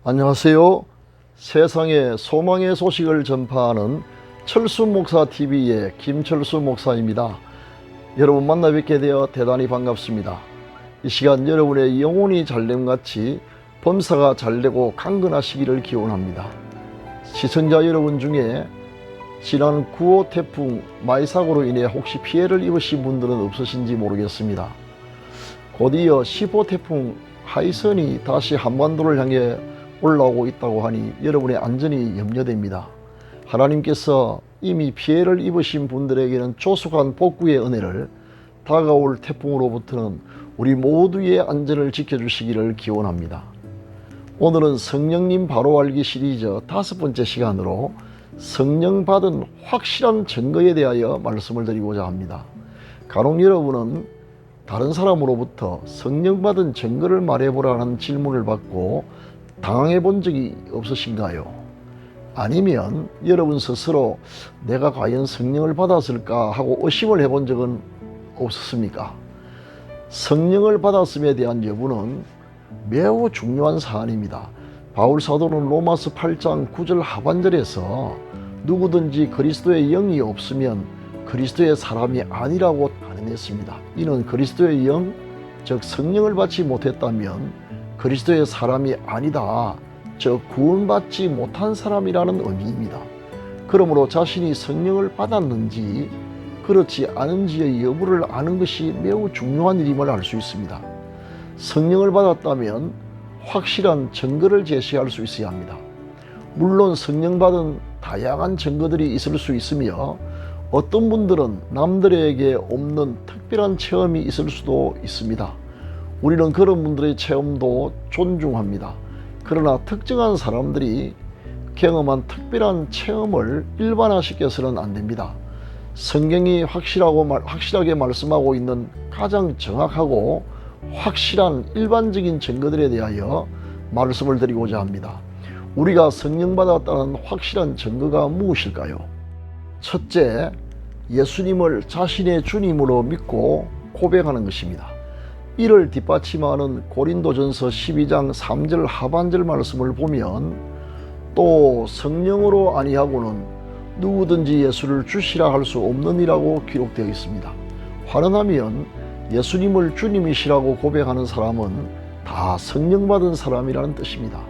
안녕하세요. 세상에 소망의 소식을 전파하는 철수목사TV의 김철수 목사입니다. 여러분 만나 뵙게 되어 대단히 반갑습니다. 이 시간 여러분의 영혼이 잘됨같이 범사가 잘되고 강건하시기를 기원합니다. 시청자 여러분 중에 지난 9호 태풍 마이삭으로 인해 혹시 피해를 입으신 분들은 없으신지 모르겠습니다. 곧이어 10호 태풍 하이선이 다시 한반도를 향해 올라오고 있다고 하니 여러분의 안전이 염려됩니다. 하나님께서 이미 피해를 입으신 분들에게는 조속한 복구의 은혜를, 다가올 태풍으로부터는 우리 모두의 안전을 지켜주시기를 기원합니다. 오늘은 성령님 바로 알기 시리즈 5번째 시간으로 성령 받은 확실한 증거에 대하여 말씀을 드리고자 합니다. 간혹 여러분은 다른 사람으로부터 성령 받은 증거를 말해보라는 질문을 받고 당황해 본 적이 없으신가요? 아니면 여러분 스스로 내가 과연 성령을 받았을까 하고 의심을 해본 적은 없었습니까? 성령을 받았음에 대한 여부는 매우 중요한 사안입니다. 바울 사도는 로마서 8장 9절 하반절에서 누구든지 그리스도의 영이 없으면 그리스도의 사람이 아니라고 단언했습니다. 이는 그리스도의 영, 즉 성령을 받지 못했다면 그리스도의 사람이 아니다, 즉 구원받지 못한 사람이라는 의미입니다. 그러므로 자신이 성령을 받았는지 그렇지 않은지의 여부를 아는 것이 매우 중요한 일임을 알 수 있습니다. 성령을 받았다면 확실한 증거를 제시할 수 있어야 합니다. 물론 성령 받은 다양한 증거들이 있을 수 있으며 어떤 분들은 남들에게 없는 특별한 체험이 있을 수도 있습니다. 우리는 그런 분들의 체험도 존중합니다. 그러나 특정한 사람들이 경험한 특별한 체험을 일반화시켜서는 안 됩니다. 성경이 확실하게 말씀하고 있는 가장 정확하고 확실한 일반적인 증거들에 대하여 말씀을 드리고자 합니다. 우리가 성령 받았다는 확실한 증거가 무엇일까요? 첫째, 예수님을 자신의 주님으로 믿고 고백하는 것입니다. 이를 뒷받침하는 고린도전서 12장 3절 하반절 말씀을 보면 또 성령으로 아니하고는 누구든지 예수를 주시라 할 수 없느니라고 기록되어 있습니다. 환원하면 예수님을 주님이시라고 고백하는 사람은 다 성령 받은 사람이라는 뜻입니다.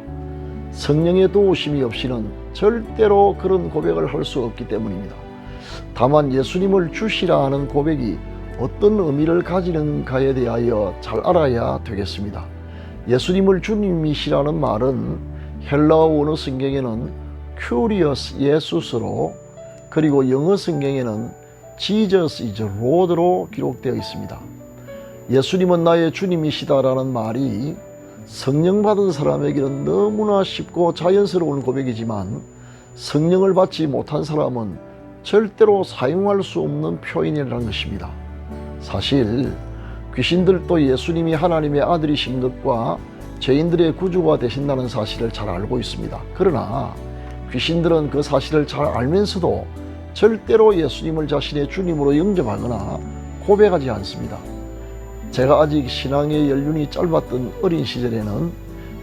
성령의 도우심이 없이는 절대로 그런 고백을 할 수 없기 때문입니다. 다만 예수님을 주시라 하는 고백이 어떤 의미를 가지는가에 대하여 잘 알아야 되겠습니다. 예수님을 주님이시라는 말은 헬라어 원어 성경에는 큐리어스 예수스로, 그리고 영어 성경에는 Jesus is Lord로 기록되어 있습니다. 예수님은 나의 주님이시다라는 말이 성령 받은 사람에게는 너무나 쉽고 자연스러운 고백이지만 성령을 받지 못한 사람은 절대로 사용할 수 없는 표현이라는 것입니다. 사실 귀신들도 예수님이 하나님의 아들이신 것과 죄인들의 구주가 되신다는 사실을 잘 알고 있습니다. 그러나 귀신들은 그 사실을 잘 알면서도 절대로 예수님을 자신의 주님으로 영접하거나 고백하지 않습니다. 제가 아직 신앙의 연륜이 짧았던 어린 시절에는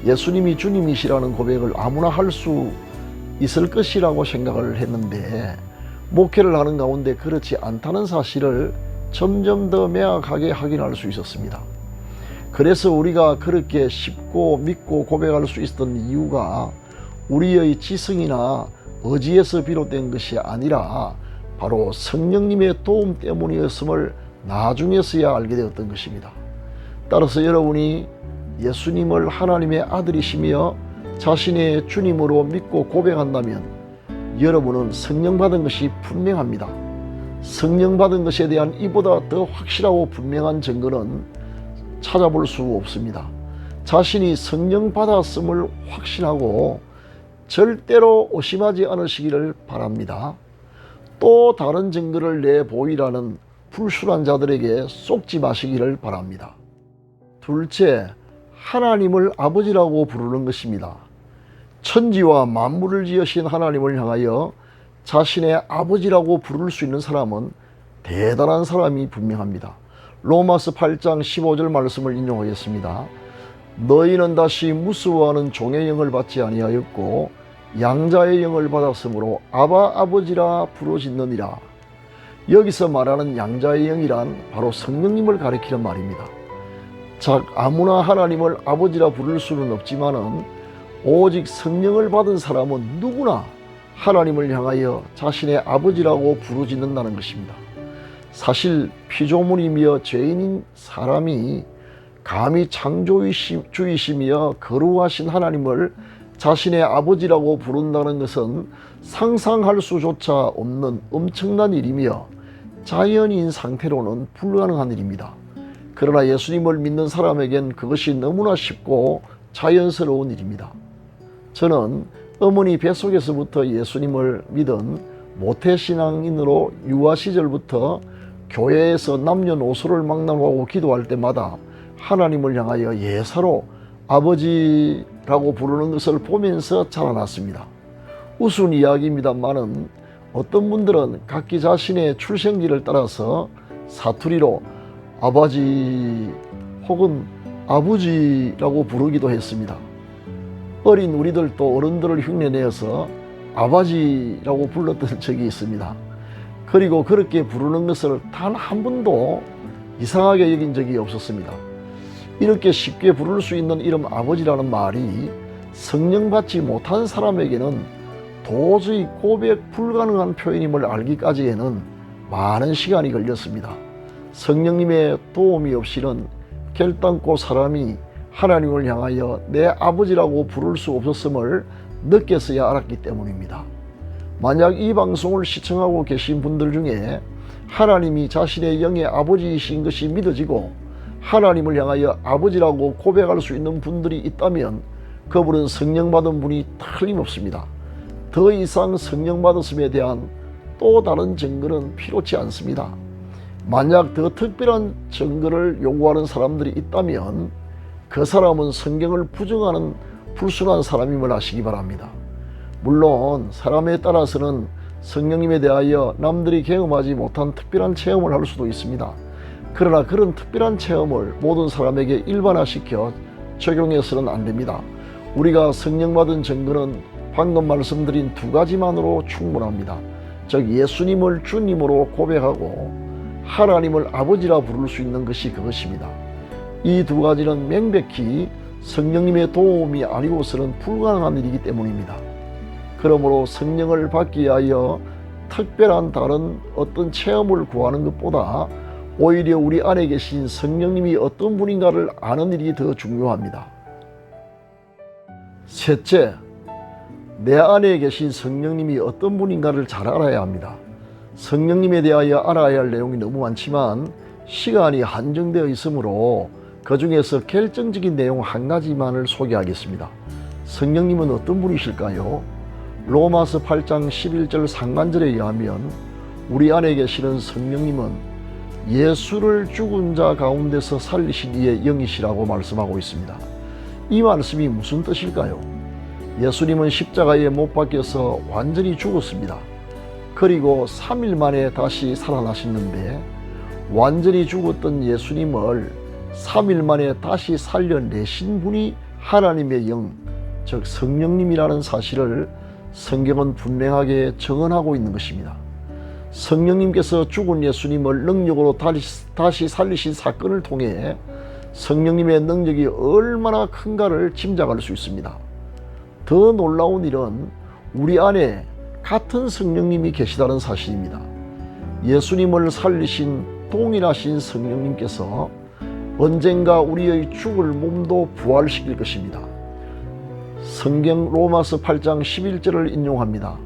예수님이 주님이시라는 고백을 아무나 할 수 있을 것이라고 생각을 했는데, 목회를 하는 가운데 그렇지 않다는 사실을 점점 더 명확하게 확인할 수 있었습니다. 그래서 우리가 그렇게 쉽고 믿고 고백할 수 있었던 이유가 우리의 지성이나 의지에서 비롯된 것이 아니라 바로 성령님의 도움 때문이었음을 나중에서야 알게 되었던 것입니다. 따라서 여러분이 예수님을 하나님의 아들이시며 자신의 주님으로 믿고 고백한다면 여러분은 성령 받은 것이 분명합니다. 성령 받은 것에 대한 이보다 더 확실하고 분명한 증거는 찾아볼 수 없습니다. 자신이 성령 받았음을 확신하고 절대로 의심하지 않으시기를 바랍니다. 또 다른 증거를 내보이라는 불순한 자들에게 속지 마시기를 바랍니다. 둘째, 하나님을 아버지라고 부르는 것입니다. 천지와 만물을 지으신 하나님을 향하여 자신의 아버지라고 부를 수 있는 사람은 대단한 사람이 분명합니다. 로마서 8장 15절 말씀을 인용하겠습니다. 너희는 다시 무수와는 종의 영을 받지 아니하였고 양자의 영을 받았으므로 아바 아버지라 부르짖느니라. 여기서 말하는 양자의 영이란 바로 성령님을 가리키는 말입니다. 즉 아무나 하나님을 아버지라 부를 수는 없지만은 오직 성령을 받은 사람은 누구나 하나님을 향하여 자신의 아버지라고 부르짖는다는 것입니다. 사실 피조물이며 죄인인 사람이 감히 창조주이시며 거룩하신 하나님을 자신의 아버지라고 부른다는 것은 상상할 수조차 없는 엄청난 일이며 자연인 상태로는 불가능한 일입니다. 그러나 예수님을 믿는 사람에겐 그것이 너무나 쉽고 자연스러운 일입니다. 저는 어머니 뱃속에서부터 예수님을 믿은 모태신앙인으로 유아 시절부터 교회에서 남녀노소를 만나고 기도할 때마다 하나님을 향하여 예사로 아버지라고 부르는 것을 보면서 자라났습니다. 우스운 이야기입니다만은 어떤 분들은 각기 자신의 출생지를 따라서 사투리로 아버지 혹은 아버지라고 부르기도 했습니다. 어린 우리들도 어른들을 흉내내어서 아버지라고 불렀던 적이 있습니다. 그리고 그렇게 부르는 것을 단 한 번도 이상하게 여긴 적이 없었습니다. 이렇게 쉽게 부를 수 있는 이름 아버지라는 말이 성령 받지 못한 사람에게는 도저히 고백 불가능한 표현임을 알기까지에는 많은 시간이 걸렸습니다. 성령님의 도움이 없이는 결단코 사람이 하나님을 향하여 내 아버지라고 부를 수 없었음을 느껴서야 알았기 때문입니다. 만약 이 방송을 시청하고 계신 분들 중에 하나님이 자신의 영의 아버지이신 것이 믿어지고 하나님을 향하여 아버지라고 고백할 수 있는 분들이 있다면 그분은 성령 받은 분이 틀림없습니다. 더 이상 성령 받았음에 대한 또 다른 증거는 필요치 않습니다. 만약 더 특별한 증거를 요구하는 사람들이 있다면 그 사람은 성경을 부정하는 불순한 사람임을 아시기 바랍니다. 물론 사람에 따라서는 성령님에 대하여 남들이 경험하지 못한 특별한 체험을 할 수도 있습니다. 그러나 그런 특별한 체험을 모든 사람에게 일반화시켜 적용해서는 안 됩니다. 우리가 성령 받은 증거는 방금 말씀드린 두 가지만으로 충분합니다. 즉 예수님을 주님으로 고백하고 하나님을 아버지라 부를 수 있는 것이 그것입니다. 이 두 가지는 명백히 성령님의 도움이 아니고서는 불가능한 일이기 때문입니다. 그러므로 성령을 받기 위하여 특별한 다른 어떤 체험을 구하는 것보다 오히려 우리 안에 계신 성령님이 어떤 분인가를 아는 일이 더 중요합니다. 셋째, 내 안에 계신 성령님이 어떤 분인가를 잘 알아야 합니다. 성령님에 대하여 알아야 할 내용이 너무 많지만 시간이 한정되어 있으므로 그 중에서 결정적인 내용 한 가지만을 소개하겠습니다. 성령님은 어떤 분이실까요? 로마서 8장 11절 상반절에 의하면 우리 안에 계시는 성령님은 예수를 죽은 자 가운데서 살리신 이의 영이시라고 말씀하고 있습니다. 이 말씀이 무슨 뜻일까요? 예수님은 십자가에 못 박혀서 완전히 죽었습니다. 그리고 3일 만에 다시 살아나셨는데 완전히 죽었던 예수님을 3일 만에 다시 살려내신 분이 하나님의 영, 즉 성령님이라는 사실을 성경은 분명하게 증언하고 있는 것입니다. 성령님께서 죽은 예수님을 능력으로 다시 살리신 사건을 통해 성령님의 능력이 얼마나 큰가를 짐작할 수 있습니다. 더 놀라운 일은 우리 안에 같은 성령님이 계시다는 사실입니다. 예수님을 살리신 동일하신 성령님께서 언젠가 우리의 죽을 몸도 부활시킬 것입니다. 성경 로마서 8장 11절을 인용합니다.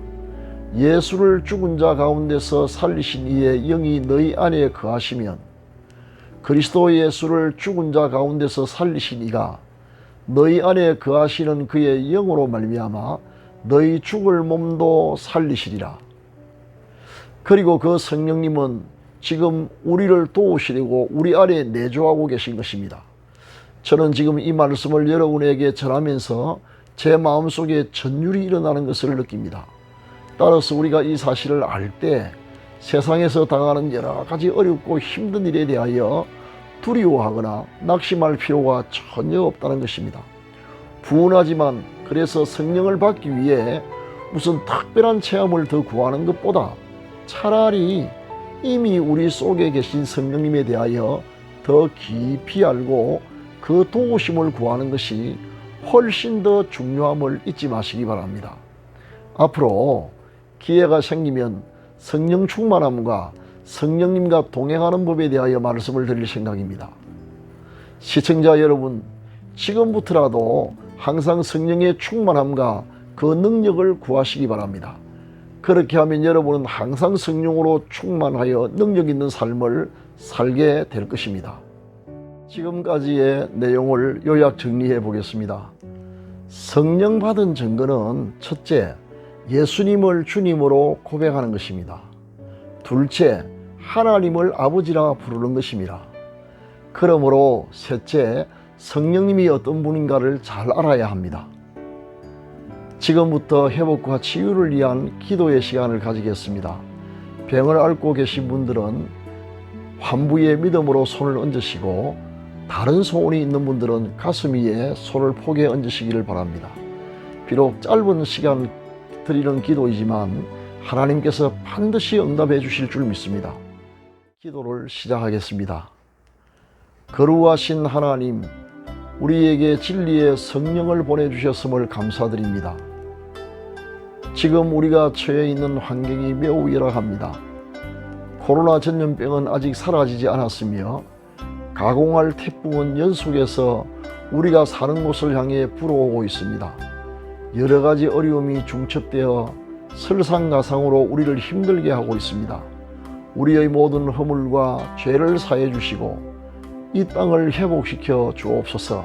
예수를 죽은 자 가운데서 살리신 이의 영이 너희 안에 거하시면 그리스도 예수를 죽은 자 가운데서 살리신 이가 너희 안에 거하시는 그의 영으로 말미암아 너희 죽을 몸도 살리시리라. 그리고 그 성령님은 지금 우리를 도우시려고 우리 안에 내주하고 계신 것입니다. 저는 지금 이 말씀을 여러분에게 전하면서 제 마음속에 전율이 일어나는 것을 느낍니다. 따라서 우리가 이 사실을 알 때 세상에서 당하는 여러 가지 어렵고 힘든 일에 대하여 두려워하거나 낙심할 필요가 전혀 없다는 것입니다. 분하지만 그래서 성령을 받기 위해 무슨 특별한 체험을 더 구하는 것보다 차라리 이미 우리 속에 계신 성령님에 대하여 더 깊이 알고 그 도우심을 구하는 것이 훨씬 더 중요함을 잊지 마시기 바랍니다. 앞으로 기회가 생기면 성령 충만함과 성령님과 동행하는 법에 대하여 말씀을 드릴 생각입니다. 시청자 여러분, 지금부터라도 항상 성령의 충만함과 그 능력을 구하시기 바랍니다. 그렇게 하면 여러분은 항상 성령으로 충만하여 능력 있는 삶을 살게 될 것입니다. 지금까지의 내용을 요약 정리해 보겠습니다. 성령 받은 증거는 첫째, 예수님을 주님으로 고백하는 것입니다. 둘째, 하나님을 아버지라 부르는 것입니다. 그러므로 셋째, 성령님이 어떤 분인가를 잘 알아야 합니다. 지금부터 회복과 치유를 위한 기도의 시간을 가지겠습니다. 병을 앓고 계신 분들은 환부의 믿음으로 손을 얹으시고, 다른 소원이 있는 분들은 가슴 위에 손을 포개 얹으시기를 바랍니다. 비록 짧은 시간 드리는 기도이지만 하나님께서 반드시 응답해 주실 줄 믿습니다. 기도를 시작하겠습니다. 거룩하신 하나님, 우리에게 진리의 성령을 보내주셨음을 감사드립니다. 지금 우리가 처해 있는 환경이 매우 열악합니다. 코로나 전염병은 아직 사라지지 않았으며 가공할 태풍은 연속해서 우리가 사는 곳을 향해 불어오고 있습니다. 여러 가지 어려움이 중첩되어 설상가상으로 우리를 힘들게 하고 있습니다. 우리의 모든 허물과 죄를 사해 주시고 이 땅을 회복시켜 주옵소서.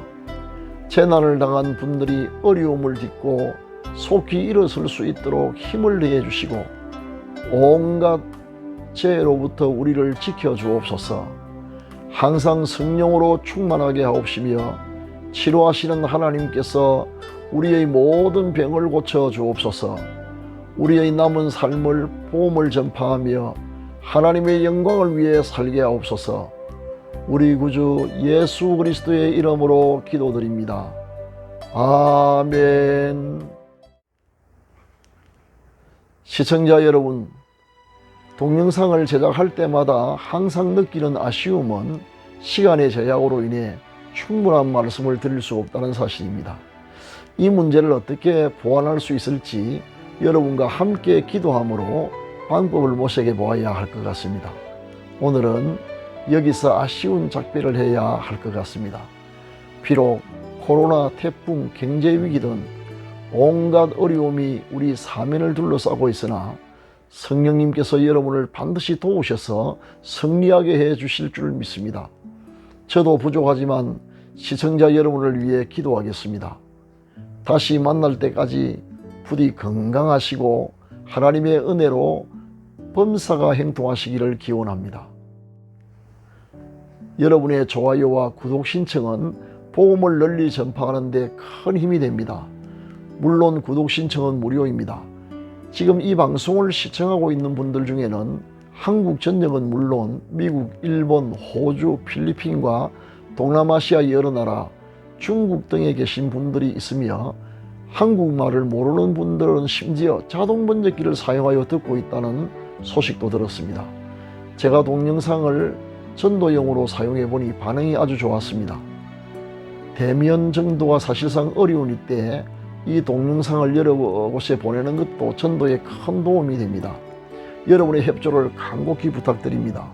재난을 당한 분들이 어려움을 딛고 속히 일어설 수 있도록 힘을 내어 주시고 온갖 죄로부터 우리를 지켜 주옵소서. 항상 성령으로 충만하게 하옵시며 치료하시는 하나님께서 우리의 모든 병을 고쳐 주옵소서. 우리의 남은 삶을 복음을 전파하며 하나님의 영광을 위해 살게 하옵소서. 우리 구주 예수 그리스도의 이름으로 기도드립니다. 아멘. 시청자 여러분, 동영상을 제작할 때마다 항상 느끼는 아쉬움은 시간의 제약으로 인해 충분한 말씀을 드릴 수 없다는 사실입니다. 이 문제를 어떻게 보완할 수 있을지 여러분과 함께 기도함으로 방법을 모색해 보아야 할 것 같습니다. 오늘은 여기서 아쉬운 작별을 해야 할 것 같습니다. 비록 코로나, 태풍, 경제위기 등 온갖 어려움이 우리 사면을 둘러싸고 있으나 성령님께서 여러분을 반드시 도우셔서 승리하게 해 주실 줄 믿습니다. 저도 부족하지만 시청자 여러분을 위해 기도하겠습니다. 다시 만날 때까지 부디 건강하시고 하나님의 은혜로 범사가 행통하시기를 기원합니다. 여러분의 좋아요와 구독 신청은 복음을 널리 전파하는 데 큰 힘이 됩니다. 물론 구독 신청은 무료입니다. 지금 이 방송을 시청하고 있는 분들 중에는 한국 전역은 물론 미국, 일본, 호주, 필리핀과 동남아시아 여러 나라, 중국 등에 계신 분들이 있으며 한국말을 모르는 분들은 심지어 자동 번역기를 사용하여 듣고 있다는 소식도 들었습니다. 제가 동영상을 전도용으로 사용해 보니 반응이 아주 좋았습니다. 대면 정도가 사실상 어려운 이때 이 동영상을 여러 곳에 보내는 것도 전도에 큰 도움이 됩니다. 여러분의 협조를 간곡히 부탁드립니다.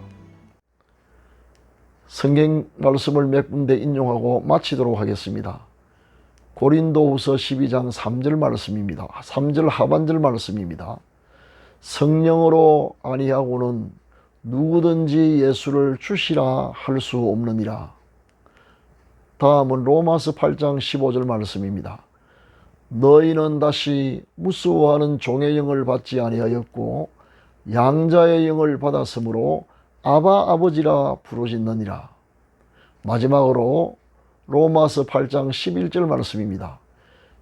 성경 말씀을 몇 군데 인용하고 마치도록 하겠습니다. 고린도후서 12장 3절 말씀입니다. 3절 하반절 말씀입니다. 성령으로 아니하고는 누구든지 예수를 주시라 할 수 없느니라. 다음은 로마서 8장 15절 말씀입니다. 너희는 다시 무수하는 종의 영을 받지 아니하였고 양자의 영을 받았으므로 아바 아버지라 부르짖느니라. 마지막으로 로마서 8장 11절 말씀입니다.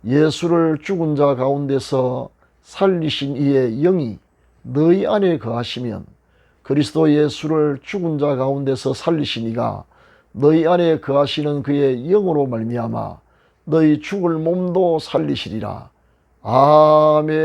예수를 죽은 자 가운데서 살리신 이의 영이 너희 안에 거하시면 그리스도 예수를 죽은 자 가운데서 살리신 이가 너희 안에 거하시는 그의 영으로 말미암아 너희 죽을 몸도 살리시리라. 아멘.